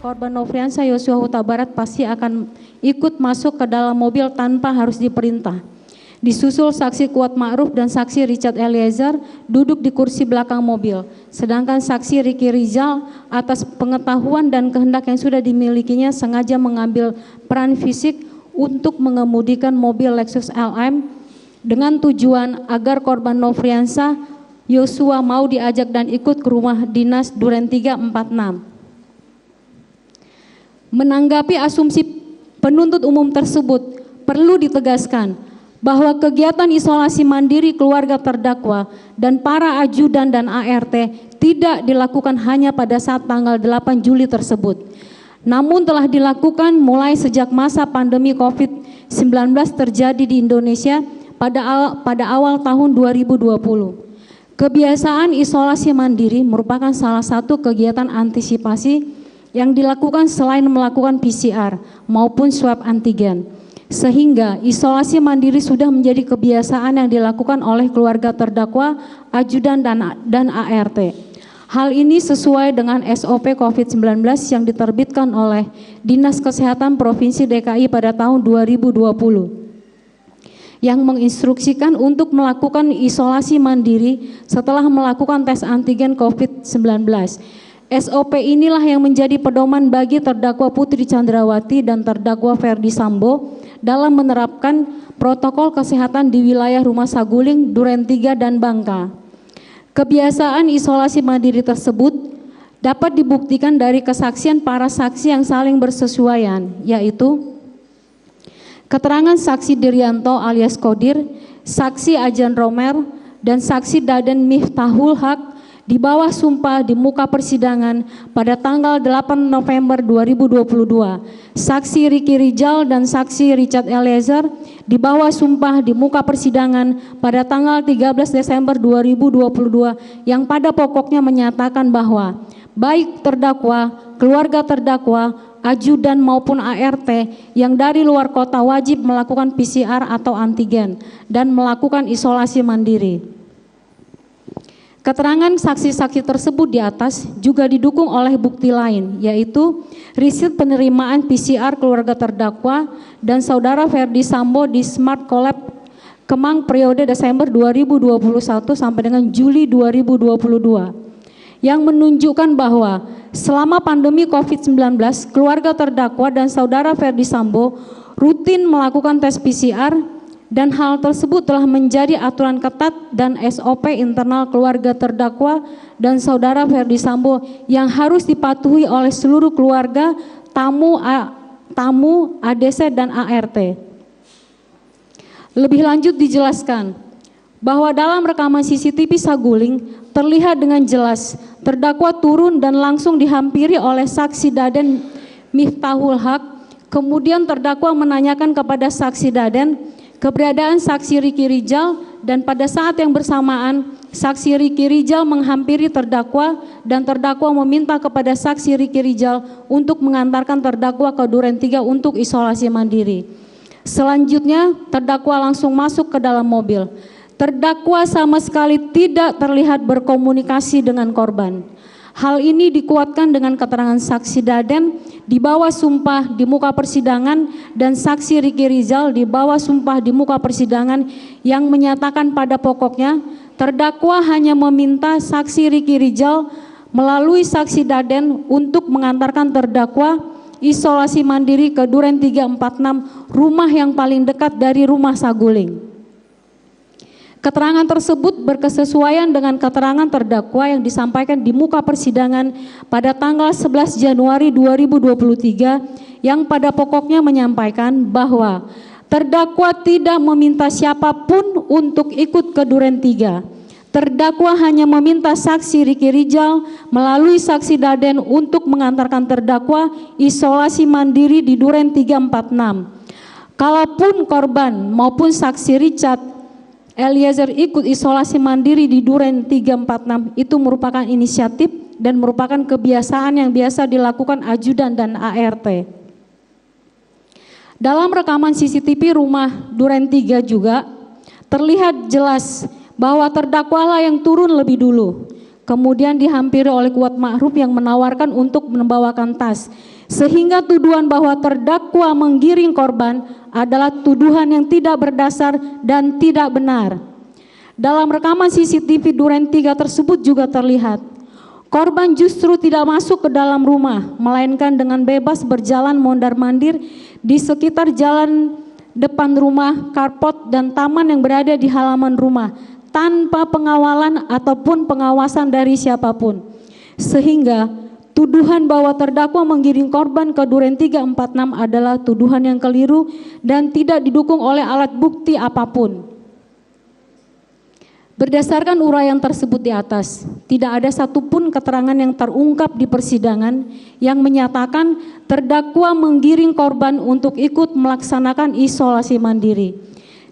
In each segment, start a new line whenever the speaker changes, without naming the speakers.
korban Nofriansah Yosua Huta Barat pasti akan ikut masuk ke dalam mobil tanpa harus diperintah. Disusul saksi Kuat Ma'ruf dan saksi Richard Eliezer duduk di kursi belakang mobil. Sedangkan saksi Ricky Rizal atas pengetahuan dan kehendak yang sudah dimilikinya sengaja mengambil peran fisik untuk mengemudikan mobil Lexus LM dengan tujuan agar korban Nofriansah Yosua mau diajak dan ikut ke rumah dinas Duren 346. Menanggapi asumsi penuntut umum tersebut, perlu ditegaskan bahwa kegiatan isolasi mandiri keluarga terdakwa dan para ajudan dan ART tidak dilakukan hanya pada saat tanggal 8 Juli tersebut. Namun telah dilakukan mulai sejak masa pandemi COVID-19 terjadi di Indonesia pada awal tahun 2020. Kebiasaan isolasi mandiri merupakan salah satu kegiatan antisipasi yang dilakukan selain melakukan PCR maupun swab antigen. Sehingga isolasi mandiri sudah menjadi kebiasaan yang dilakukan oleh keluarga terdakwa, ajudan dan ART. Hal ini sesuai dengan SOP COVID-19 yang diterbitkan oleh Dinas Kesehatan Provinsi DKI pada tahun 2020 yang menginstruksikan untuk melakukan isolasi mandiri setelah melakukan tes antigen COVID-19. SOP inilah yang menjadi pedoman bagi terdakwa Putri Chandrawati dan terdakwa Ferdi Sambo dalam menerapkan protokol kesehatan di wilayah Rumah Saguling, Duren 3 dan Bangka. Kebiasaan isolasi mandiri tersebut dapat dibuktikan dari kesaksian para saksi yang saling bersesuaian, yaitu keterangan saksi Diryanto alias Kodir, saksi Ajan Romer, dan saksi Daden Miftahul Haq di bawah sumpah di muka persidangan pada tanggal 8 November 2022. Saksi Ricky Rizal dan saksi Richard Eliezer di bawah sumpah di muka persidangan pada tanggal 13 Desember 2022 yang pada pokoknya menyatakan bahwa baik terdakwa, keluarga terdakwa, ajudan maupun ART yang dari luar kota wajib melakukan PCR atau antigen dan melakukan isolasi mandiri. Keterangan saksi-saksi tersebut di atas juga didukung oleh bukti lain, yaitu riset penerimaan PCR keluarga terdakwa dan saudara Ferdi Sambo di Smart Collab Kemang periode Desember 2021 sampai dengan Juli 2022, yang menunjukkan bahwa selama pandemi COVID-19, keluarga terdakwa dan saudara Ferdi Sambo rutin melakukan tes PCR dan hal tersebut telah menjadi aturan ketat dan SOP internal keluarga terdakwa dan saudara Ferdi Sambo yang harus dipatuhi oleh seluruh keluarga, tamu, ADC dan ART. Lebih lanjut dijelaskan bahwa dalam rekaman CCTV Saguling terlihat dengan jelas terdakwa turun dan langsung dihampiri oleh saksi Daden Miftahul Haq. Kemudian terdakwa menanyakan kepada saksi Daden keberadaan saksi Ricky Rizal dan pada saat yang bersamaan saksi Ricky Rizal menghampiri terdakwa dan terdakwa meminta kepada saksi Ricky Rizal untuk mengantarkan terdakwa ke Duren 3 untuk isolasi mandiri. Selanjutnya terdakwa langsung masuk ke dalam mobil. Terdakwa sama sekali tidak terlihat berkomunikasi dengan korban. Hal ini dikuatkan dengan keterangan saksi Daden di bawah sumpah di muka persidangan dan saksi Ricky Rizal di bawah sumpah di muka persidangan yang menyatakan pada pokoknya terdakwa hanya meminta saksi Ricky Rizal melalui saksi Daden untuk mengantarkan terdakwa isolasi mandiri ke Duren 346, rumah yang paling dekat dari Rumah Saguling. Keterangan tersebut berkesesuaian dengan keterangan terdakwa yang disampaikan di muka persidangan pada tanggal 11 Januari 2023 yang pada pokoknya menyampaikan bahwa terdakwa tidak meminta siapapun untuk ikut ke Duren 3. Terdakwa hanya meminta saksi Ricky Rizal melalui saksi Daden untuk mengantarkan terdakwa isolasi mandiri di Duren 346. Kalaupun korban maupun saksi Richard Eliezer ikut isolasi mandiri di Duren 346 itu merupakan inisiatif dan merupakan kebiasaan yang biasa dilakukan ajudan dan ART. Dalam rekaman CCTV rumah Duren 3 juga terlihat jelas bahwa terdakwalah yang turun lebih dulu. Kemudian dihampiri oleh Kuat Ma'ruf yang menawarkan untuk membawakan tas. sehingga tuduhan bahwa terdakwa menggiring korban adalah tuduhan yang tidak berdasar dan tidak benar. Dalam rekaman CCTV Duren 3 tersebut juga terlihat korban justru tidak masuk ke dalam rumah, melainkan dengan bebas berjalan mondar-mandir di sekitar jalan depan rumah, carport, dan taman yang berada di halaman rumah tanpa pengawalan ataupun pengawasan dari siapapun. Sehingga tuduhan bahwa terdakwa menggiring korban ke Duren 346 adalah tuduhan yang keliru dan tidak didukung oleh alat bukti apapun. Berdasarkan uraian tersebut di atas, tidak ada satupun keterangan yang terungkap di persidangan yang menyatakan terdakwa menggiring korban untuk ikut melaksanakan isolasi mandiri.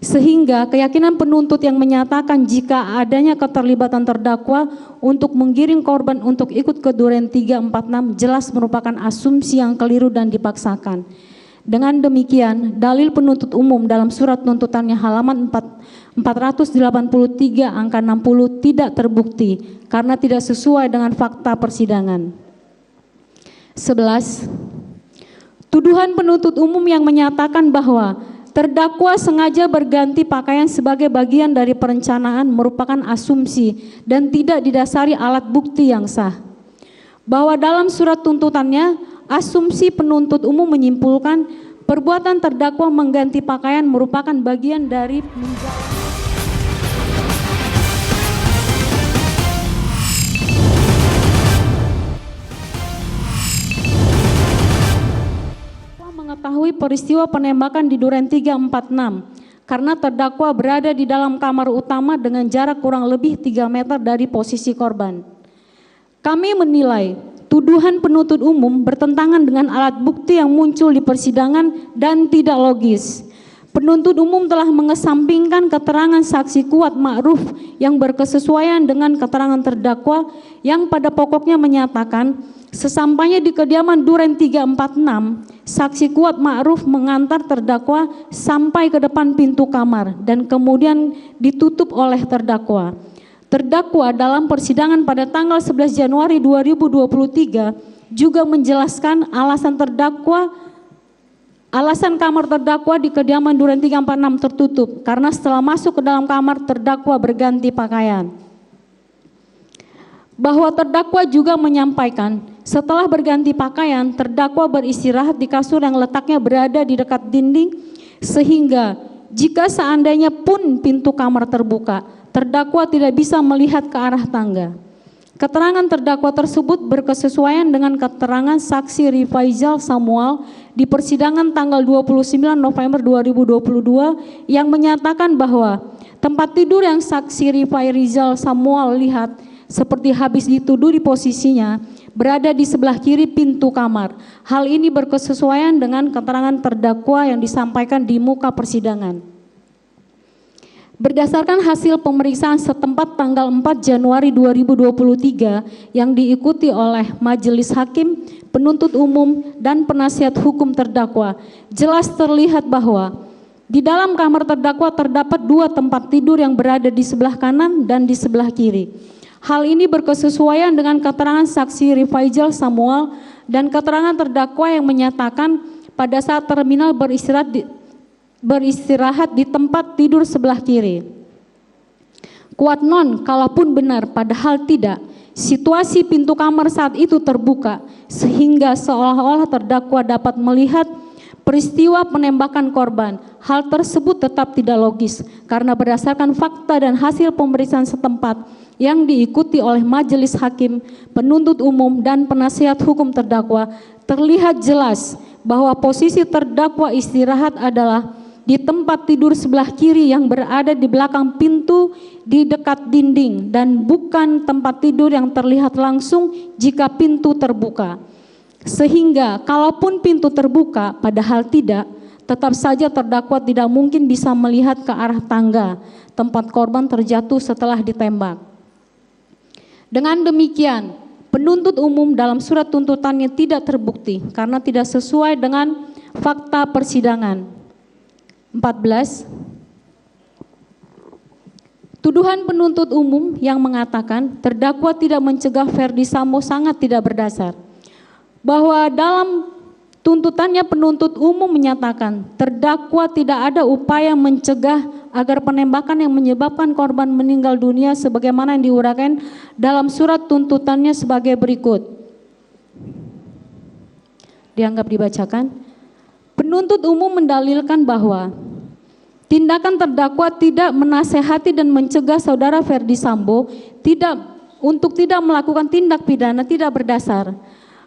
Sehingga keyakinan penuntut yang menyatakan jika adanya keterlibatan terdakwa untuk menggiring korban untuk ikut ke Duren 346 jelas merupakan asumsi yang keliru dan dipaksakan. Dengan demikian, dalil penuntut umum dalam surat tuntutannya halaman 483 angka 60 tidak terbukti karena tidak sesuai dengan fakta persidangan. 11. Tuduhan penuntut umum yang menyatakan bahwa terdakwa sengaja berganti pakaian sebagai bagian dari perencanaan merupakan asumsi dan tidak didasari alat bukti yang sah. Bahwa dalam surat tuntutannya, asumsi penuntut umum menyimpulkan perbuatan terdakwa mengganti pakaian merupakan bagian dari mengetahui peristiwa penembakan di Duren 346 karena terdakwa berada di dalam kamar utama dengan jarak kurang lebih 3 meter dari posisi korban. Kami menilai tuduhan penuntut umum bertentangan dengan alat bukti yang muncul di persidangan dan tidak logis. Penuntut umum telah mengesampingkan keterangan saksi Kuat Ma'ruf yang berkesesuaian dengan keterangan terdakwa yang pada pokoknya menyatakan sesampainya di kediaman Duren 346, saksi Kuat Ma'ruf mengantar terdakwa sampai ke depan pintu kamar dan kemudian ditutup oleh terdakwa. Terdakwa dalam persidangan pada tanggal 11 Januari 2023 juga menjelaskan alasan kamar terdakwa di kediaman Duren 346 tertutup karena setelah masuk ke dalam kamar terdakwa berganti pakaian. Bahwa terdakwa juga menyampaikan setelah berganti pakaian terdakwa beristirahat di kasur yang letaknya berada di dekat dinding sehingga jika seandainya pun pintu kamar terbuka, terdakwa tidak bisa melihat ke arah tangga. Keterangan terdakwa tersebut berkesesuaian dengan keterangan saksi Rifaizal Samuel di persidangan tanggal 29 November 2022 yang menyatakan bahwa tempat tidur yang saksi Rifaizal Samuel lihat seperti habis dituduh di posisinya berada di sebelah kiri pintu kamar. Hal ini berkesesuaian dengan keterangan terdakwa yang disampaikan di muka persidangan. Berdasarkan hasil pemeriksaan setempat tanggal 4 Januari 2023 yang diikuti oleh majelis hakim, penuntut umum, dan penasihat hukum terdakwa, jelas terlihat bahwa di dalam kamar terdakwa terdapat 2 tempat tidur yang berada di sebelah kanan dan di sebelah kiri. Hal ini berkesesuaian dengan keterangan saksi Rifaizal Samuel dan keterangan terdakwa yang menyatakan pada saat terminal beristirahat di tempat tidur sebelah kiri. Kuat non, kalaupun benar padahal tidak, situasi pintu kamar saat itu terbuka sehingga seolah-olah terdakwa dapat melihat peristiwa penembakan korban. Hal tersebut tetap tidak logis karena berdasarkan fakta dan hasil pemeriksaan setempat yang diikuti oleh majelis hakim, penuntut umum, dan penasihat hukum terdakwa, terlihat jelas bahwa posisi terdakwa istirahat adalah di tempat tidur sebelah kiri yang berada di belakang pintu di dekat dinding dan bukan tempat tidur yang terlihat langsung jika pintu terbuka. Sehingga kalaupun pintu terbuka padahal tidak, tetap saja terdakwa tidak mungkin bisa melihat ke arah tangga tempat korban terjatuh setelah ditembak. Dengan demikian, penuntut umum dalam surat tuntutannya tidak terbukti karena tidak sesuai dengan fakta persidangan. 14. Tuduhan penuntut umum yang mengatakan terdakwa tidak mencegah Ferdi Sambo sangat tidak berdasar. Bahwa dalam Tuntutannya penuntut umum menyatakan terdakwa tidak ada upaya mencegah agar penembakan yang menyebabkan korban meninggal dunia sebagaimana yang diuraikan dalam surat tuntutannya sebagai berikut. Dianggap dibacakan. Penuntut umum mendalilkan bahwa tindakan terdakwa tidak menasehati dan mencegah saudara Ferdi Sambo untuk tidak melakukan tindak pidana tidak berdasar.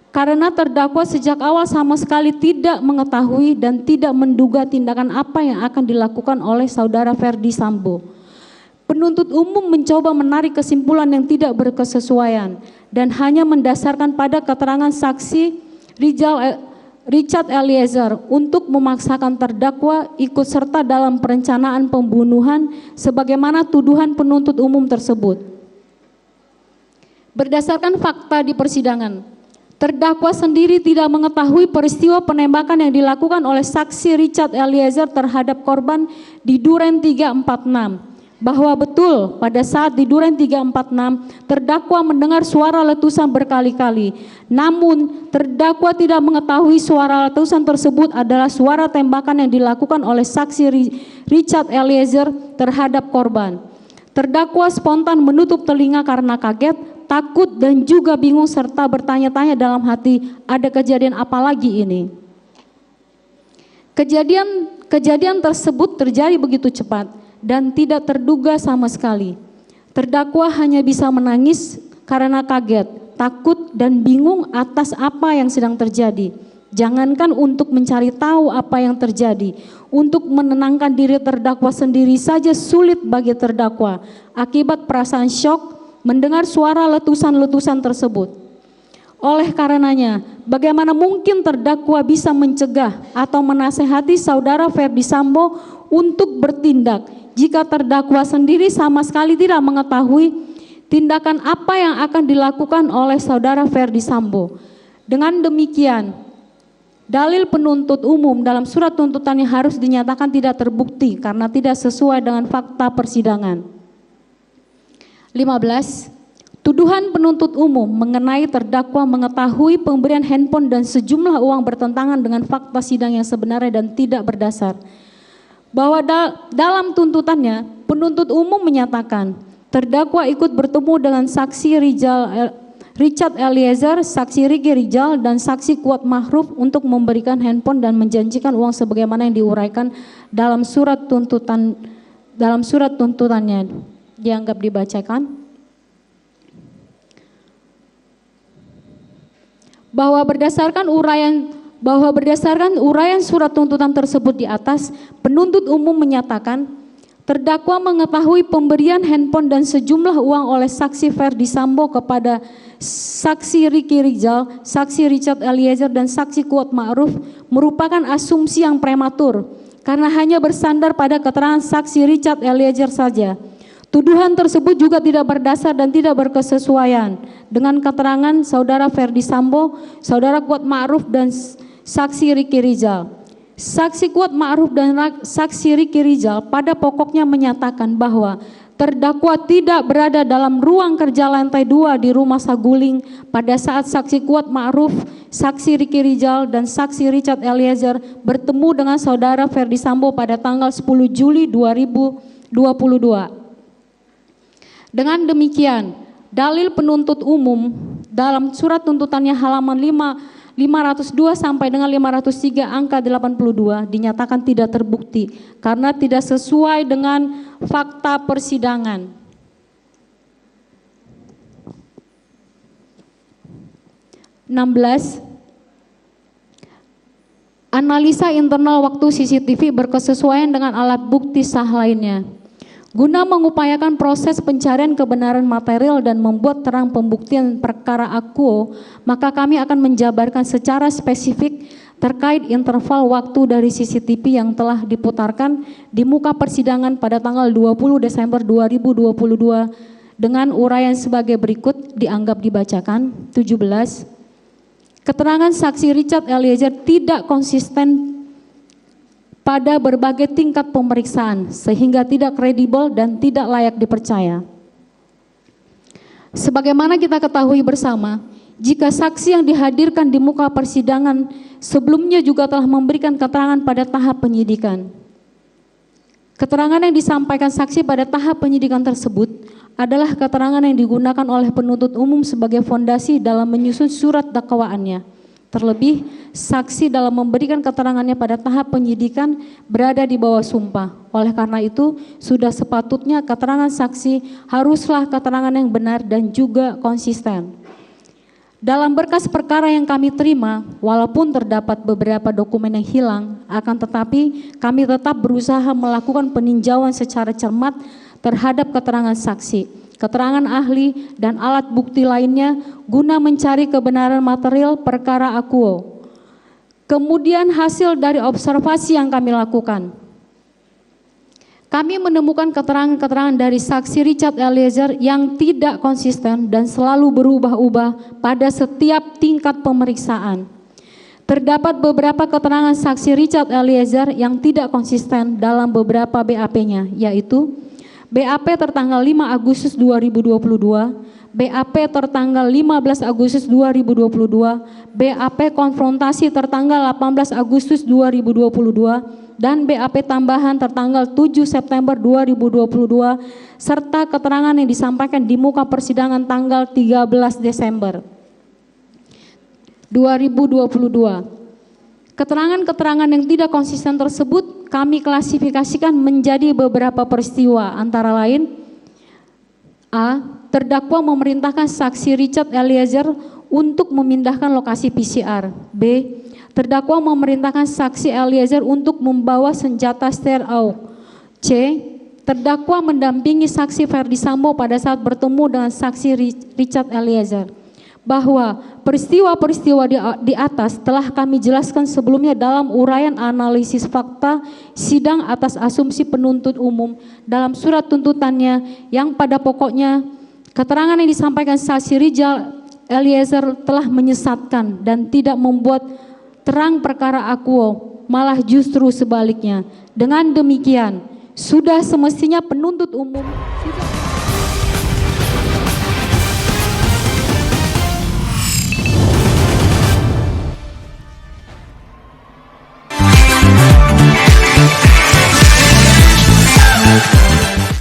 Karena terdakwa sejak awal sama sekali tidak mengetahui dan tidak menduga tindakan apa yang akan dilakukan oleh saudara Ferdi Sambo. Penuntut umum mencoba menarik kesimpulan yang tidak berkesesuaian dan hanya mendasarkan pada keterangan saksi Richard Eliezer untuk memaksakan terdakwa ikut serta dalam perencanaan pembunuhan sebagaimana tuduhan penuntut umum tersebut. Berdasarkan fakta di persidangan, terdakwa sendiri tidak mengetahui peristiwa penembakan yang dilakukan oleh saksi Richard Eliezer terhadap korban di Duren 346. Bahwa betul pada saat di Duren 346 terdakwa mendengar suara letusan berkali-kali. Namun terdakwa tidak mengetahui suara letusan tersebut adalah suara tembakan yang dilakukan oleh saksi Richard Eliezer terhadap korban. Terdakwa spontan menutup telinga karena kaget, takut dan juga bingung serta bertanya-tanya dalam hati, ada kejadian apa lagi ini? Kejadian tersebut terjadi begitu cepat dan tidak terduga sama sekali. Terdakwa hanya bisa menangis karena kaget, takut dan bingung atas apa yang sedang terjadi. Jangankan untuk mencari tahu apa yang terjadi, untuk menenangkan diri terdakwa sendiri saja sulit bagi terdakwa akibat perasaan syok mendengar suara letusan-letusan tersebut. Oleh karenanya, bagaimana mungkin terdakwa bisa mencegah atau menasehati saudara Ferdi Sambo untuk bertindak jika terdakwa sendiri sama sekali tidak mengetahui tindakan apa yang akan dilakukan oleh saudara Ferdi Sambo. Dengan demikian, dalil penuntut umum dalam surat tuntutannya harus dinyatakan tidak terbukti karena tidak sesuai dengan fakta persidangan. 15. Tuduhan penuntut umum mengenai terdakwa mengetahui pemberian handphone dan sejumlah uang bertentangan dengan fakta sidang yang sebenarnya dan tidak berdasar. Bahwa dalam tuntutannya, penuntut umum menyatakan terdakwa ikut bertemu dengan saksi Richard Eliezer, saksi Riki Rijal, dan saksi Kuat Mahruf untuk memberikan handphone dan menjanjikan uang sebagaimana yang diuraikan dalam surat tuntutannya. Dianggap dibacakan. Bahwa berdasarkan uraian surat tuntutan tersebut di atas, penuntut umum menyatakan terdakwa mengetahui pemberian handphone dan sejumlah uang oleh saksi Ferdi Sambo kepada saksi Riki Rijal, saksi Richard Eliezer, dan saksi Kuat Ma'ruf merupakan asumsi yang prematur karena hanya bersandar pada keterangan saksi Richard Eliezer saja. Tuduhan tersebut juga tidak berdasar dan tidak berkesesuaian dengan keterangan saudara Ferdi Sambo, saudara Kuat Ma'ruf, dan saksi Riki Rijal. Saksi Kuat Ma'ruf dan saksi Riki Rijal pada pokoknya menyatakan bahwa terdakwa tidak berada dalam ruang kerja lantai 2 di rumah Saguling pada saat saksi Kuat Ma'ruf, saksi Riki Rijal, dan saksi Richard Eliezer bertemu dengan saudara Ferdi Sambo pada tanggal 10 Juli 2022. Dengan demikian, dalil penuntut umum dalam surat tuntutannya halaman 502 sampai dengan 503 angka 82 dinyatakan tidak terbukti karena tidak sesuai dengan fakta persidangan. 16. Analisa internal waktu CCTV berkesesuaian dengan alat bukti sah lainnya. Guna mengupayakan proses pencarian kebenaran material dan membuat terang pembuktian perkara akuo, maka kami akan menjabarkan secara spesifik terkait interval waktu dari CCTV yang telah diputarkan di muka persidangan pada tanggal 20 Desember 2022 dengan uraian sebagai berikut dianggap dibacakan. 17. Keterangan saksi Richard Eliezer tidak konsisten pada berbagai tingkat pemeriksaan sehingga tidak kredibel dan tidak layak dipercaya. Sebagaimana kita ketahui bersama, jika saksi yang dihadirkan di muka persidangan sebelumnya juga telah memberikan keterangan pada tahap penyidikan. Keterangan yang disampaikan saksi pada tahap penyidikan tersebut adalah keterangan yang digunakan oleh penuntut umum sebagai fondasi dalam menyusun surat dakwaannya. Terlebih, saksi dalam memberikan keterangannya pada tahap penyidikan berada di bawah sumpah. Oleh karena itu, sudah sepatutnya keterangan saksi haruslah keterangan yang benar dan juga konsisten. Dalam berkas perkara yang kami terima, walaupun terdapat beberapa dokumen yang hilang, akan tetapi kami tetap berusaha melakukan peninjauan secara cermat terhadap keterangan saksi, keterangan ahli, dan alat bukti lainnya guna mencari kebenaran material perkara akuo. Kemudian hasil dari observasi yang kami lakukan, kami menemukan keterangan-keterangan dari saksi Richard Eliezer yang tidak konsisten dan selalu berubah-ubah pada setiap tingkat pemeriksaan. Terdapat beberapa keterangan saksi Richard Eliezer yang tidak konsisten dalam beberapa BAP-nya, yaitu BAP tertanggal 5 Agustus 2022, BAP tertanggal 15 Agustus 2022, BAP konfrontasi tertanggal 18 Agustus 2022, dan BAP tambahan tertanggal 7 September 2022, serta keterangan yang disampaikan di muka persidangan tanggal 13 Desember 2022. Keterangan-keterangan yang tidak konsisten tersebut kami klasifikasikan menjadi beberapa peristiwa, antara lain: A. Terdakwa memerintahkan saksi Richard Eliezer untuk memindahkan lokasi PCR. B. Terdakwa memerintahkan saksi Eliezer untuk membawa senjata Ster-Aug. C. Terdakwa mendampingi saksi Ferdi Sambo pada saat bertemu dengan saksi Richard Eliezer. Bahwa peristiwa-peristiwa di atas telah kami jelaskan sebelumnya dalam uraian analisis fakta sidang atas asumsi penuntut umum dalam surat tuntutannya, yang pada pokoknya keterangan yang disampaikan saksi Richard Eliezer telah menyesatkan dan tidak membuat terang perkara akuo, malah justru sebaliknya. Dengan demikian, sudah semestinya penuntut umum sudah